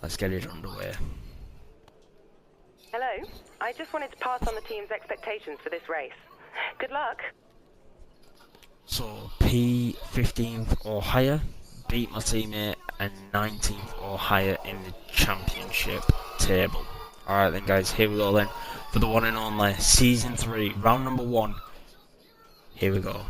let's get it underway. Hello, I just wanted to pass on the team's expectations for this race. Good luck. So P 15th or higher, beat my teammate, and 19th or higher in the championship table. Alright then guys, here we go then, for the one and only Season 3, round number 1. Here we go.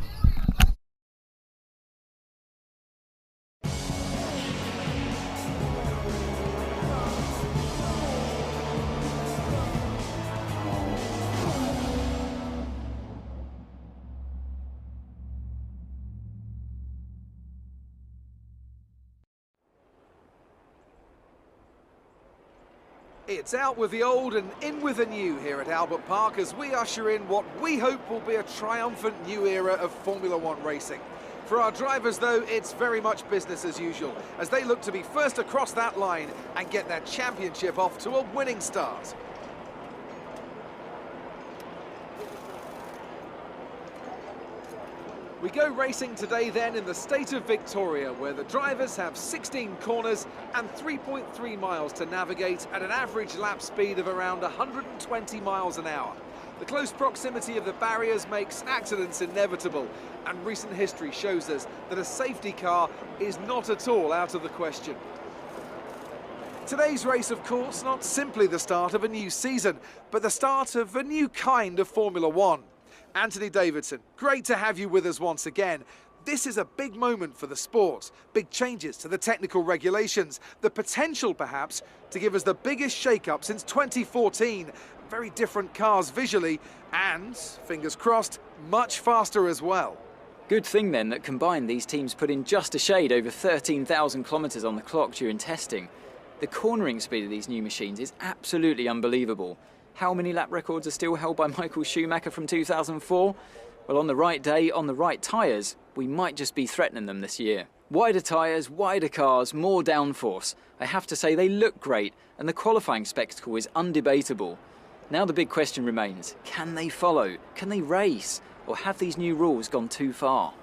It's out with the old and in with the new here at Albert Park as we usher in what we hope will be a triumphant new era of Formula One racing. For our drivers, though, it's very much business as usual, as they look to be first across that line and get their championship off to a winning start. We go racing today then in the state of Victoria, where the drivers have 16 corners and 3.3 miles to navigate at an average lap speed of around 120 miles an hour. The close proximity of the barriers makes accidents inevitable, and recent history shows us that a safety car is not at all out of the question. Today's race, of course, not simply the start of a new season, but the start of a new kind of Formula One. Anthony Davidson, great to have you with us once again. This is a big moment for the sport, big changes to the technical regulations, the potential perhaps to give us the biggest shake-up since 2014. Very different cars visually and, fingers crossed, much faster as well. Good thing then that combined these teams put in just a shade over 13,000 kilometres on the clock during testing. The cornering speed of these new machines is absolutely unbelievable. How many lap records are still held by Michael Schumacher from 2004? Well, on the right day, on the right tyres, we might just be threatening them this year. Wider tyres, wider cars, more downforce. I have to say they look great, and the qualifying spectacle is undebatable. Now the big question remains, can they follow? Can they race? Or have these new rules gone too far?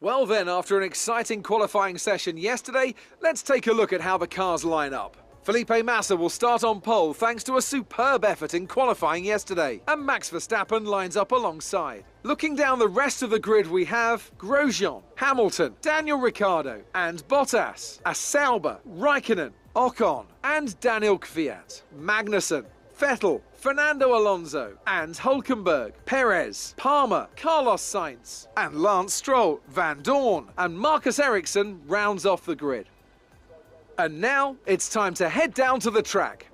Well then, after an exciting qualifying session yesterday, let's take a look at how the cars line up. Felipe Massa will start on pole thanks to a superb effort in qualifying yesterday, and Max Verstappen lines up alongside. Looking down the rest of the grid, we have Grosjean, Hamilton, Daniel Ricciardo and Bottas, Sauber, Raikkonen, Ocon and Daniel Kvyat, Magnussen, Vettel, Fernando Alonso and Hülkenberg, Perez, Palmer, Carlos Sainz and Lance Stroll, Van Dorn and Marcus Ericsson rounds off the grid. And now it's time to head down to the track.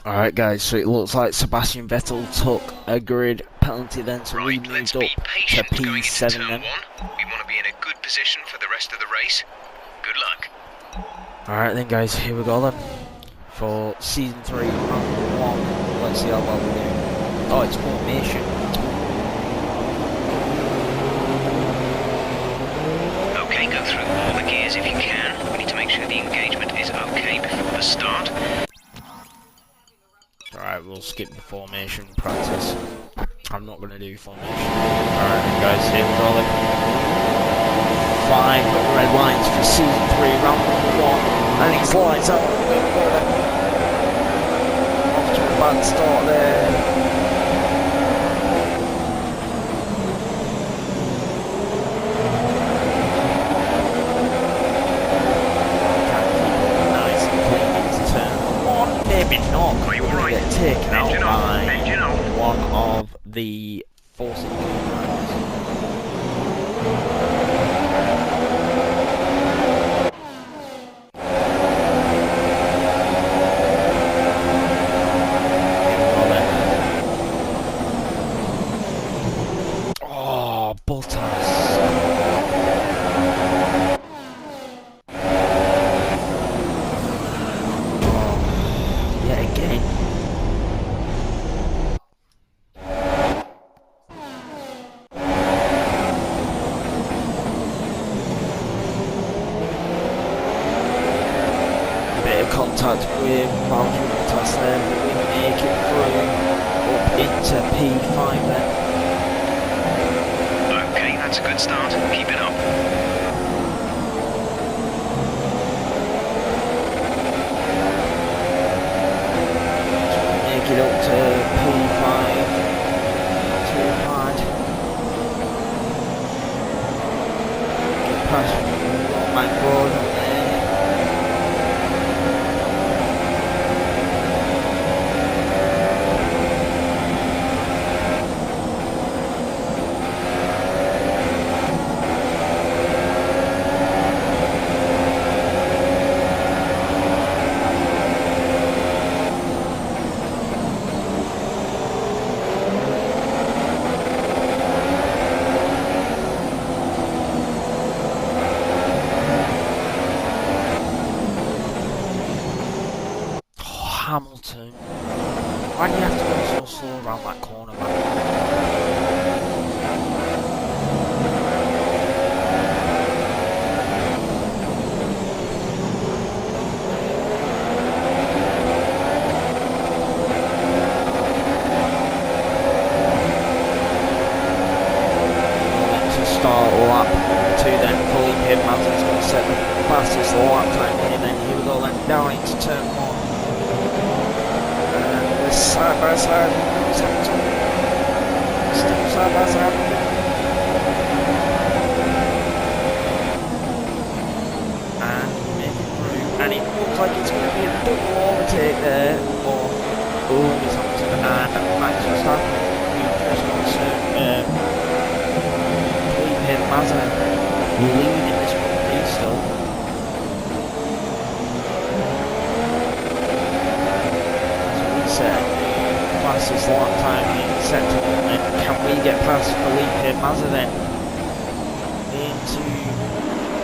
Alright guys, so it looks like Sebastian Vettel took a grid penalty then, so we moved up to P7 then. We want to be in a good position for the rest of the race. Good luck. Alright then guys, here we go then. For Season 3, round 1, let's see how well we do. Oh, it's formation. Okay, go through all the gears if you can. We need to make sure the engagement is okay before the start. Alright, we'll skip the formation practice. I'm not going to do formation. Alright then guys, here we go then. 5 red lines for Season 3, round number 1. And he slides out. Off to a bad start there. Maybe not, because we're going to get taken out by one of the forces. Oh, Bottas. Contact with Bottas there, but we make it through up into P5 then. Okay, that's a good start. Keep it up. Hamilton. Why do you have to go so slow around that corner, man? Start lap 2 then, Felipe Massa's going to set the fastest lap time here then, here we go then, down into turn 1. And we're side by side, still side by side. And making through, and it looks like it's going to be a double overtake there, or Lewis Hamilton and Max Verstappen, who just got some Mazza leading this Grand Prix still. As we said, fastest lap time in sector 1 then. Can we get past Felipe Mazza then? Into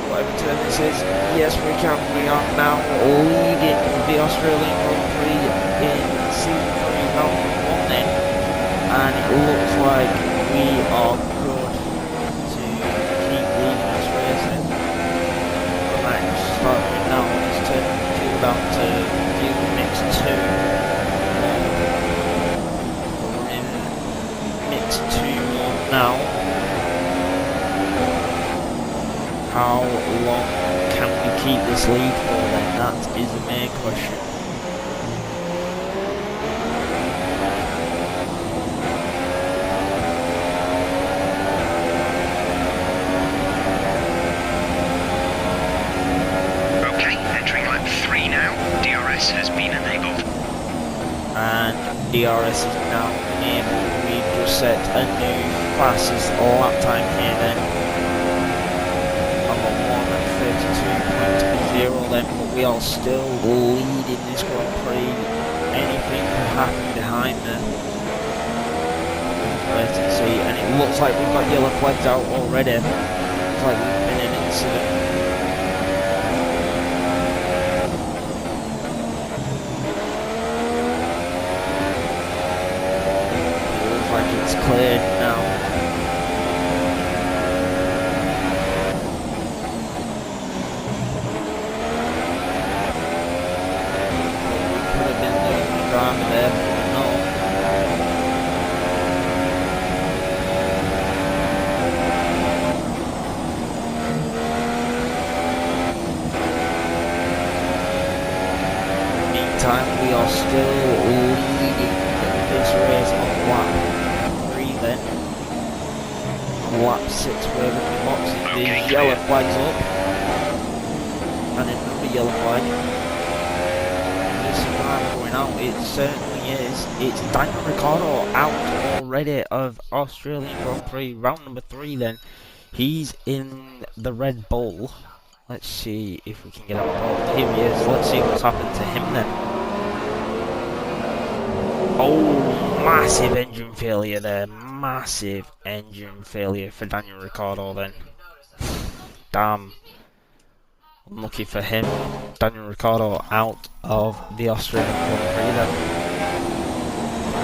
whatever turn this is. Yes we can. We are now leading the Australian Grand Prix in Season 3 round 1 then. And it looks like we are good. Now it's to fuel down to fuel mix 2. We're in mix 2 more now. How long can we keep this lead for then? That is the main question. Has been enabled. And DRS is now enabled. We've just set a new fastest lap time here then. I'm on 1:32.0 then, but we are still leading this Grand Prix. Anything could happen behind them. Let's see, and it looks like we've got yellow flags out already. Looks like we've been in an incident. It's cleared now. Could have been losing drama there, but no. Meantime, we are still leading this race on lap. Lap 6 where the boxing the yellow flags up and another yellow flag. There's some driver going out, it certainly is. It's Daniel Ricciardo out already of Australian Grand Prix round number 3 then. He's in the Red Bull. Let's see if we can get out. Here he is, let's see what's happened to him then. Oh, massive engine failure there. Massive engine failure for Daniel Ricciardo then. Damn. Unlucky for him. Daniel Ricciardo out of the Australian Grand Prix then.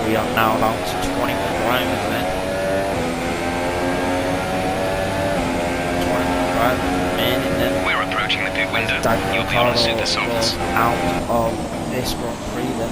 We are now down to 21 drivers then. 21 drivers remaining then. We're approaching the pit window. Daniel You'll be on Ricciardo super softs. out of this Grand Prix then.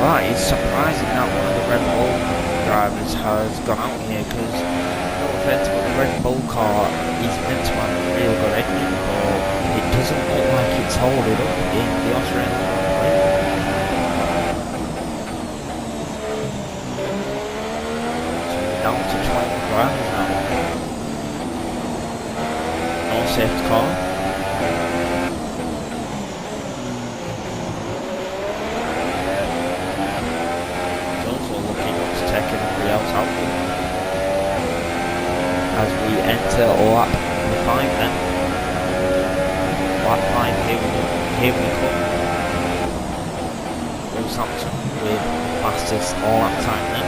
Right, it's surprising that one of the Red Bull drivers has gone out here because, no offense, but the Red Bull car is meant to have a real good engine, but it doesn't look like it's hold it up in the Australian Grand Prix. So we're down to 12 drivers now. No safety car. It's also looking up to take everybody else out as we enter lap number 5 then. Lap 5, here we come. Will Samson with the fastest lap time then.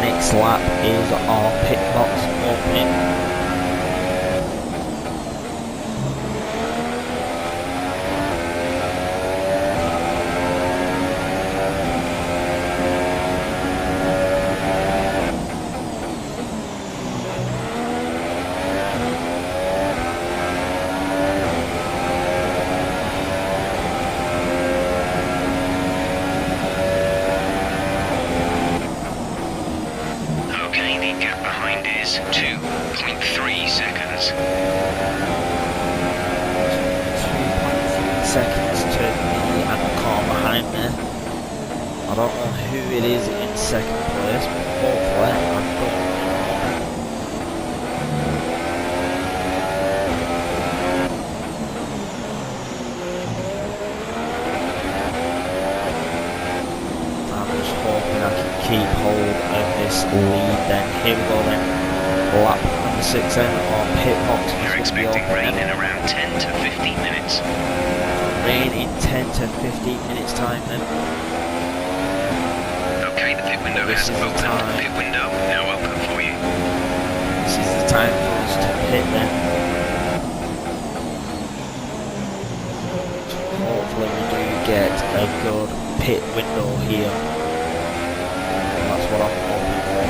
Next lap is our pit box opening. Okay, the gap behind is 2.3 seconds. 2.3 seconds to me and the car behind me. I don't know who it is in second place, but hopefully I don't know. I'm just hoping I can keep hold of this lead then. Here we go then. Lap number 6 then, our pit box is We're going to be expecting open rain then. in around 10 to 15 minutes. Rain in 10 to 15 minutes time then. Okay, the pit window This has is the opened. time. Pit window now open for you. This is the time for us to pit then. So hopefully we do get a good pit window here. That's what I'm hoping for.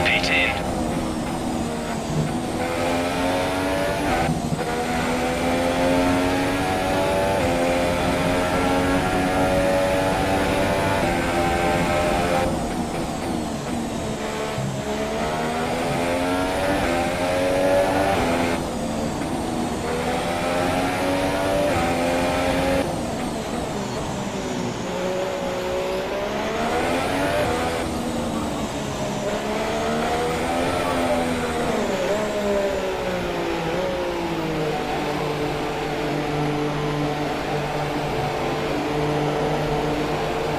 Pit in.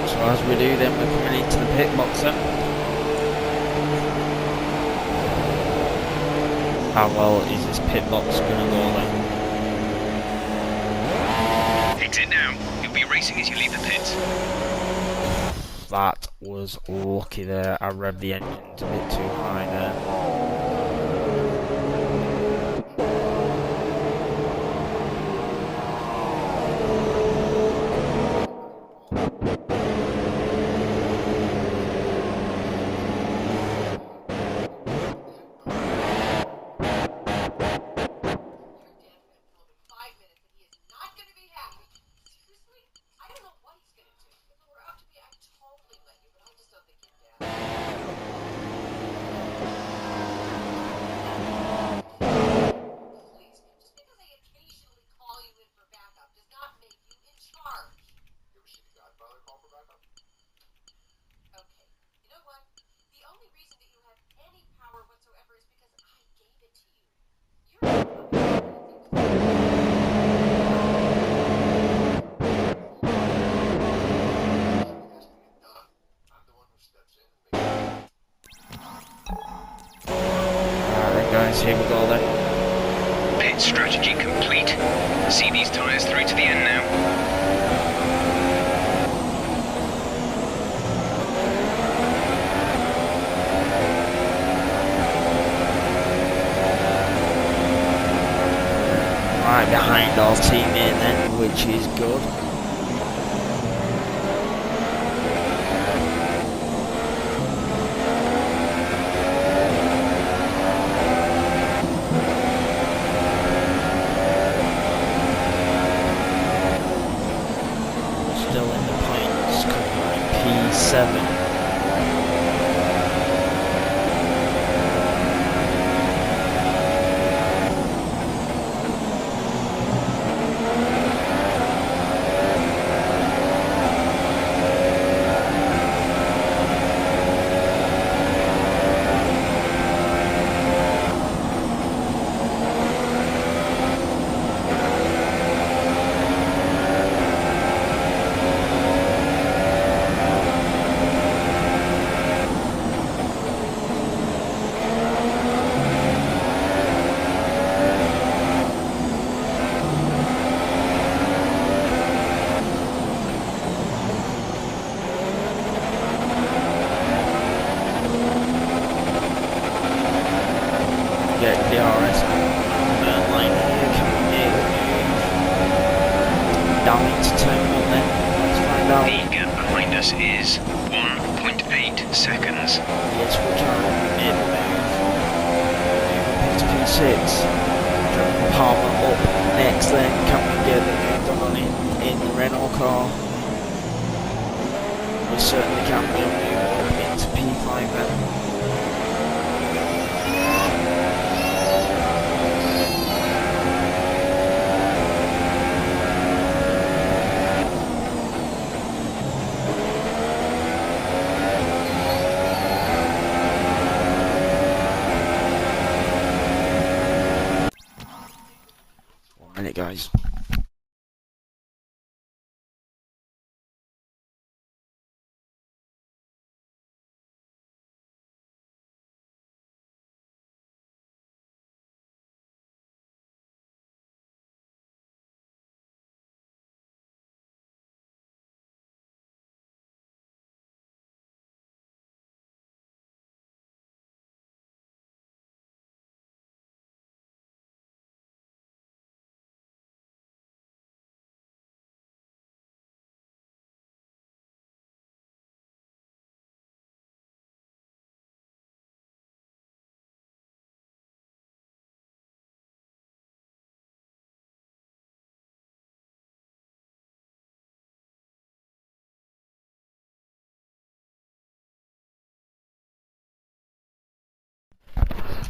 So as we do then, we're coming into the pit box then. How well is this pit box going to go then? Exit now. You'll be racing as you leave the pits. That was lucky there. I revved the engines a bit too high there. Alright guys, here we go then. Pit Pit strategy complete. See these tyres through to the end now. Right behind our teammate then, which is good. Still in the points, covering P7. Get DRS line here, can we make a move down into turn 1 then? Let's find out. The gap behind us is 1.8 seconds. Yes, we can make the move. Move up into P6. Driving Palmer up next then, can we get the move done on it in the Renault car? We certainly can. We'll move up into P5 then. Guys.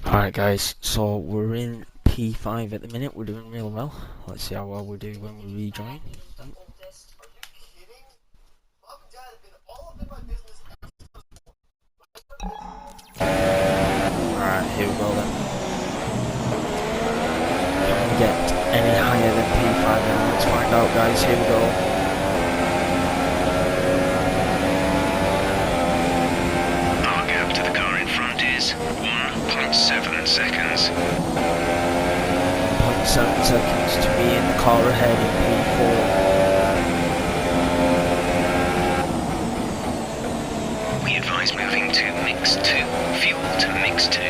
Alright guys, so we're in P5 at the minute, we're doing real well. Let's see how well we do when we rejoin. Alright, here we go then. Can we get any higher than P5 now? Let's find out guys, here we go. Our gap to the car in front is 1.7 seconds. 1.7 seconds to be in the car ahead in P4. We advise moving to mix 2. Fuel to mix 2.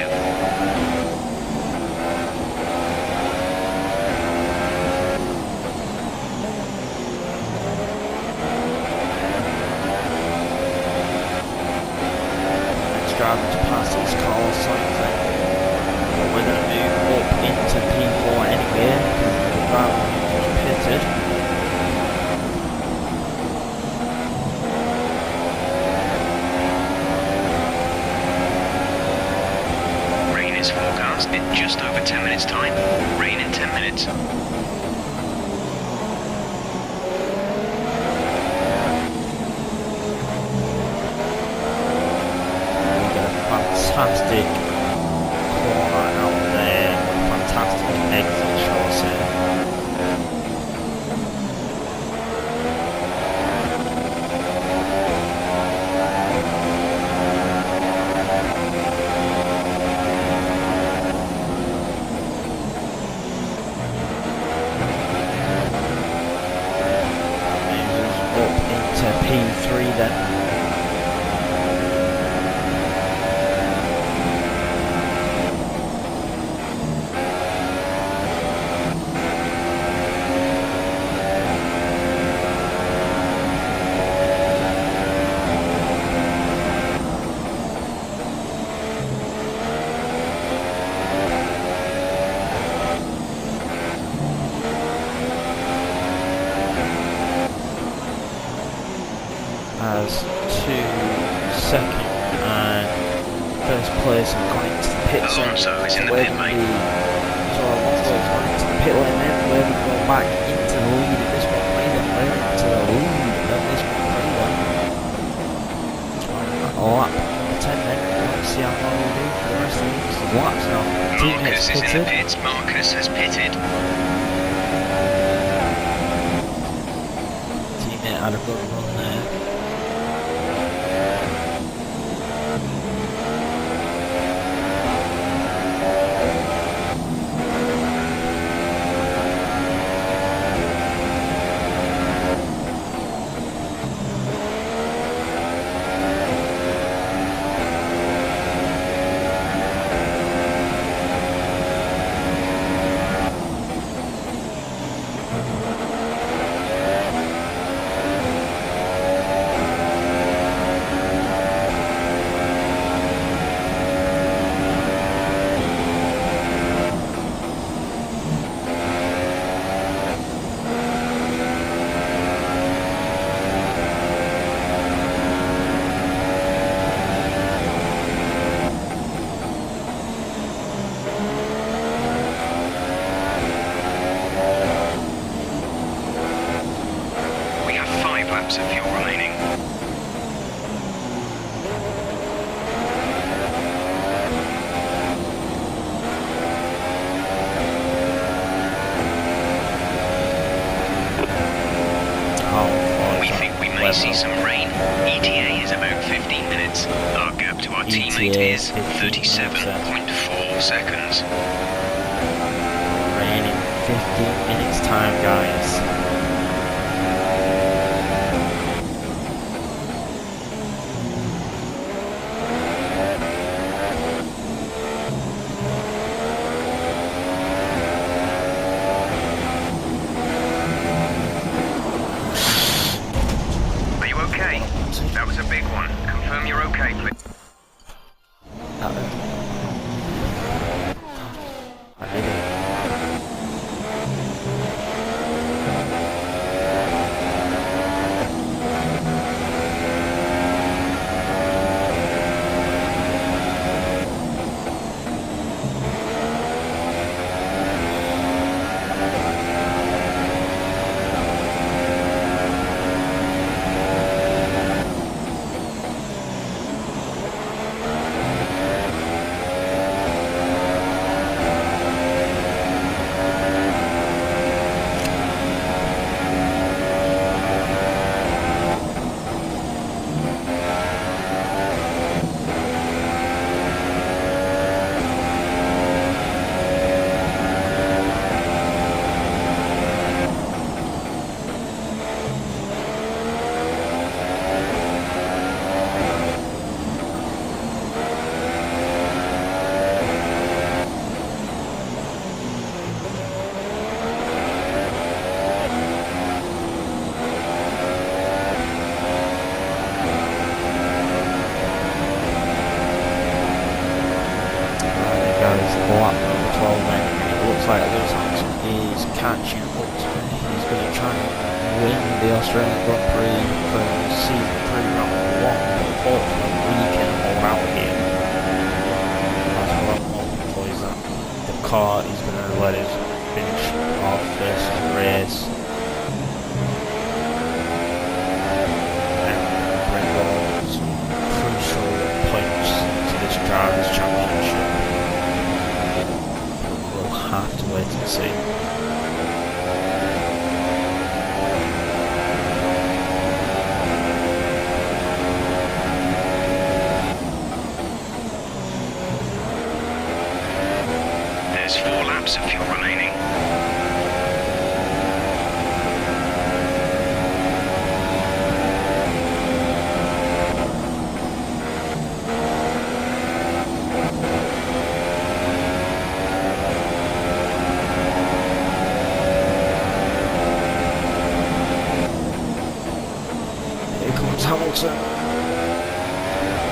Driving to pass these cars, something. But we're going to move up into P4 anyway, because the driver just pitted. Rain is forecast in just over 10 minutes time. Rain in 10 minutes. Fantastic corner out there, fantastic exit shots here. then. As 2 second and first place have gone into the pit zone. Alonso is in the pit lane. So Alonso has gone into the pit lane, then we're going to go back into the lead at this Grand Prix, then we're into the lead at this Grand Prix then. Lap 10 then, let's see how long we do for the rest of these laps now. Marcus is in the pits, Marcus has pitted. Teammate had a good run there. Laps of fuel remaining. We think we may see some rain. ETA is about 15 minutes. Our gap to our teammate is 37.4 seconds. Rain in 15 minutes time, guys. That was a big one. Confirm you're okay, please. I did it. Lap number 12 then. It looks like Lewis Hamilton is catching up to it. He's going to try and win the Australian Grand Prix for season 3 round 1, but hopefully we can hold out here. That's what I'm hoping for, is that the car is going to let us finish our first race and bring on some crucial points to this Drivers' Championship. Have to wait and see. There's 4 laps of fuel remaining. Hamilton.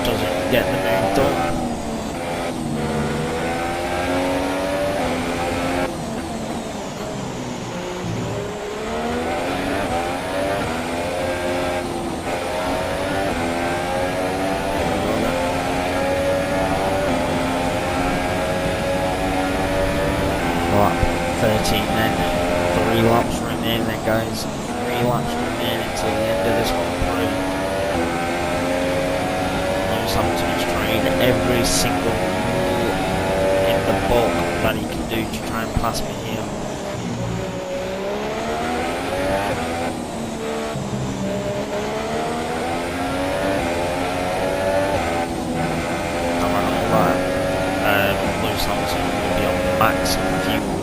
Doesn't get the move done. Lap 13 then. 3 laps remaining then, guys. 3 laps remaining until the end of this Grand Prix. Lewis Hamilton is trying every single rule in the book that he can do to try and pass me here. I'm on all that. Lewis Hamilton will be on max fuel,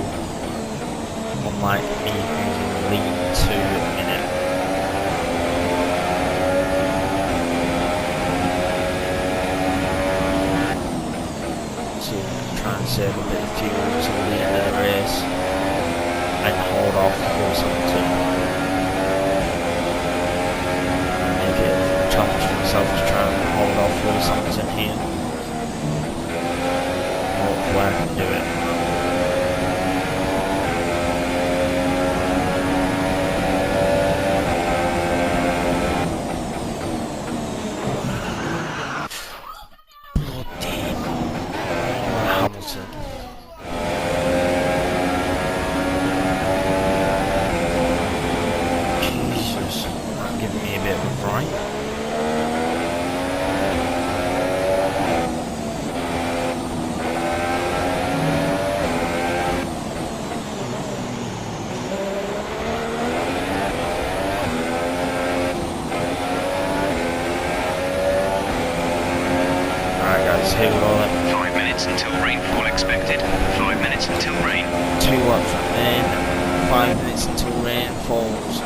unlike me who's in the lead 2 at the minute. So we can try and save a bit of fuel until the end of the race and hold off Lewis Hamilton and make it a challenge for himself to try and hold off Lewis Hamilton here. Hopefully I can do it. Hamilton. Jesus, that's giving me a bit of a fright. Alright guys, here we go then. 5 minutes until rainfall expected. 5 minutes until rain. 2 laps remain, 5 minutes until rain falls.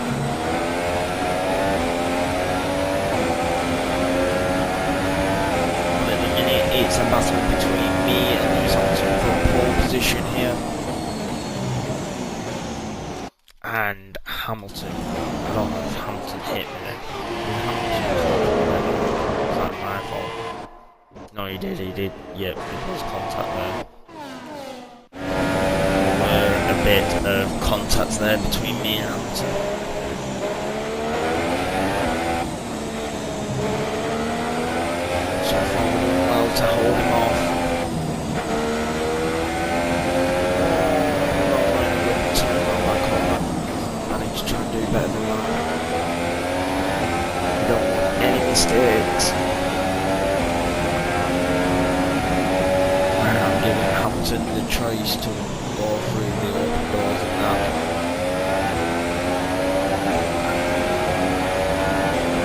But at the minute it's a battle between me and Lewis Hamilton for pole position here. And Hamilton. I don't know if Hamilton hit me then. Is that my fault? No, he did. Yep, there was contact there. A bit of contact there between me and Hamilton. So far we're doing well to hold him off. Not really good turn on that corner. I need to try and do better than that. We don't want any mistakes. And I'm giving Hamilton the choice to go through the open doors and that.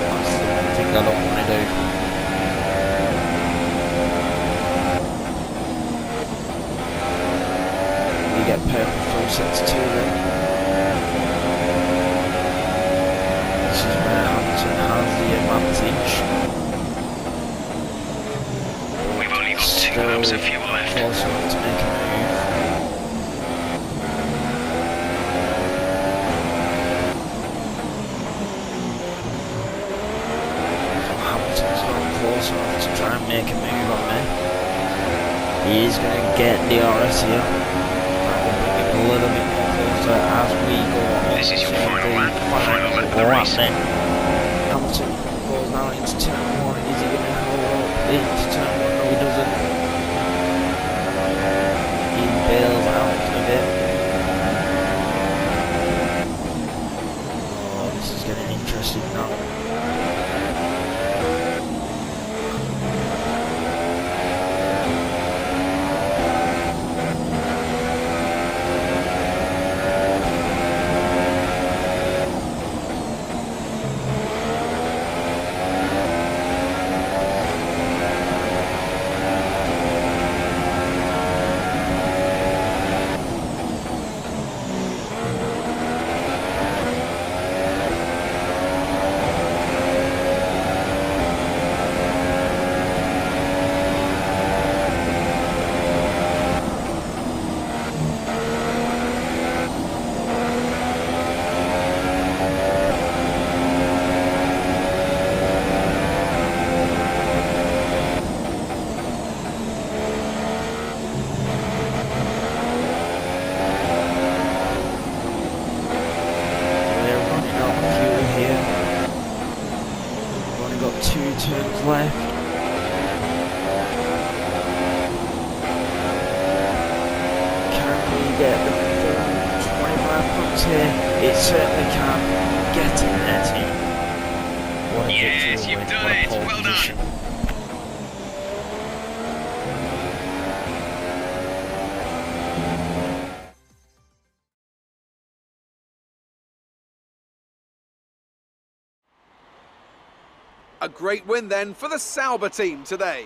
That's the one thing I don't want to do. We get purple full sets 2 then. This is where Hamilton has the advantage. We've only got 2 laps of fuel left. Force him to make a move. Hamilton's got close enough to try and make a move on me. He is going to get the RS here. That will bring it a little bit more closer as we go on. This is your final lap. Final lap of the lap race. then. Hamilton goes now into turn 1. Is he going to hold up into turn 1? No, he doesn't. He bails out a bit. Oh, this is getting interesting now. left. Can we get the full 25 points here? It certainly can. Get in there, team. What a Yes, victory you've win. done What a it. pole Well position. done. A great win then for the Sauber team today.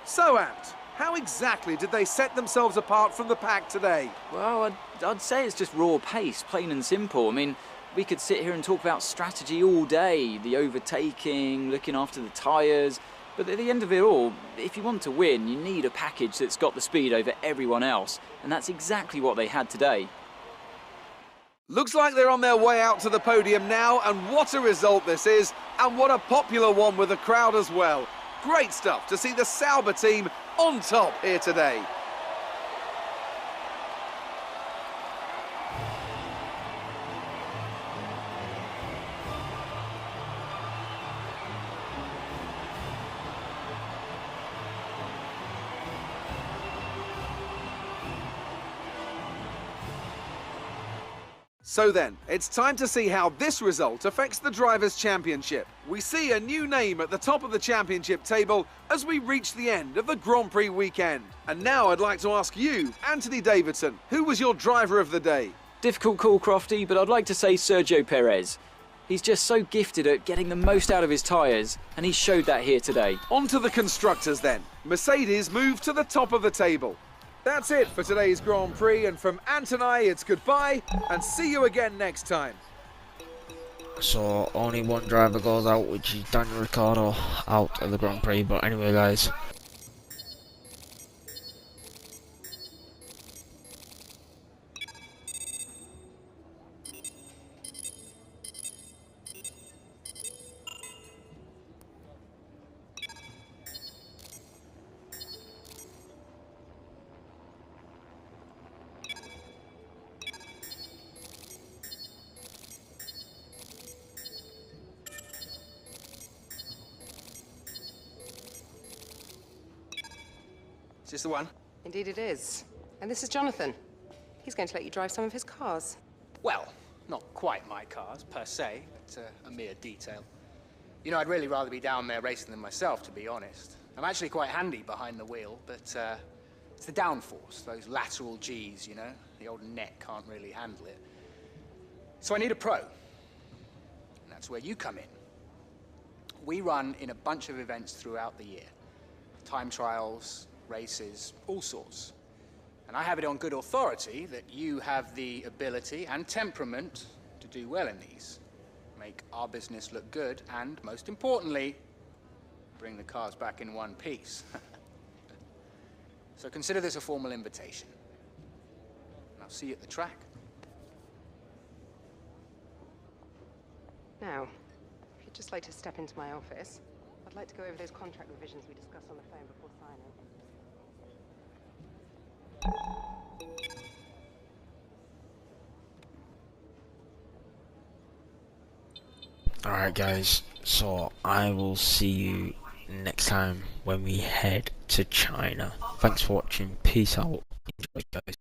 So, Ant, how exactly did they set themselves apart from the pack today? Well, I'd say it's just raw pace, plain and simple. I mean, we could sit here and talk about strategy all day, the overtaking, looking after the tyres, but at the end of it all, if you want to win, you need a package that's got the speed over everyone else, and that's exactly what they had today. Looks like they're on their way out to the podium now, and what a result this is, and what a popular one with the crowd as well. Great stuff to see the Sauber team on top here today. So then, it's time to see how this result affects the Drivers' Championship. We see a new name at the top of the championship table as we reach the end of the Grand Prix weekend. And now I'd like to ask you, Anthony Davidson, who was your driver of the day? Difficult call, Crofty, but I'd like to say Sergio Perez. He's just so gifted at getting the most out of his tyres, and he showed that here today. On to the constructors then. Mercedes moved to the top of the table. That's it for today's Grand Prix, and from Ant and I, it's goodbye, and see you again next time. So only one driver goes out, which is Daniel Ricciardo, out of the Grand Prix. But anyway, guys, Is this the one? Indeed it is. And this is Jonathan. He's going to let you drive some of his cars. Well, not quite my cars, per se, but a mere detail. You know, I'd really rather be down there racing them myself, to be honest. I'm actually quite handy behind the wheel, but it's the downforce, those lateral Gs, you know? The old neck can't really handle it. So I need a pro. And that's where you come in. We run in a bunch of events throughout the year. Time trials, races, all sorts. And I have it on good authority that you have the ability and temperament to do well in these. Make our business look good and, most importantly, bring the cars back in one piece. So consider this a formal invitation. And I'll see you at the track. Now, if you'd just like to step into my office, I'd like to go over those contract revisions we discussed on the phone before signing. alright guys, so I will see you next time when we head to China. Thanks for watching, peace out, enjoy guys.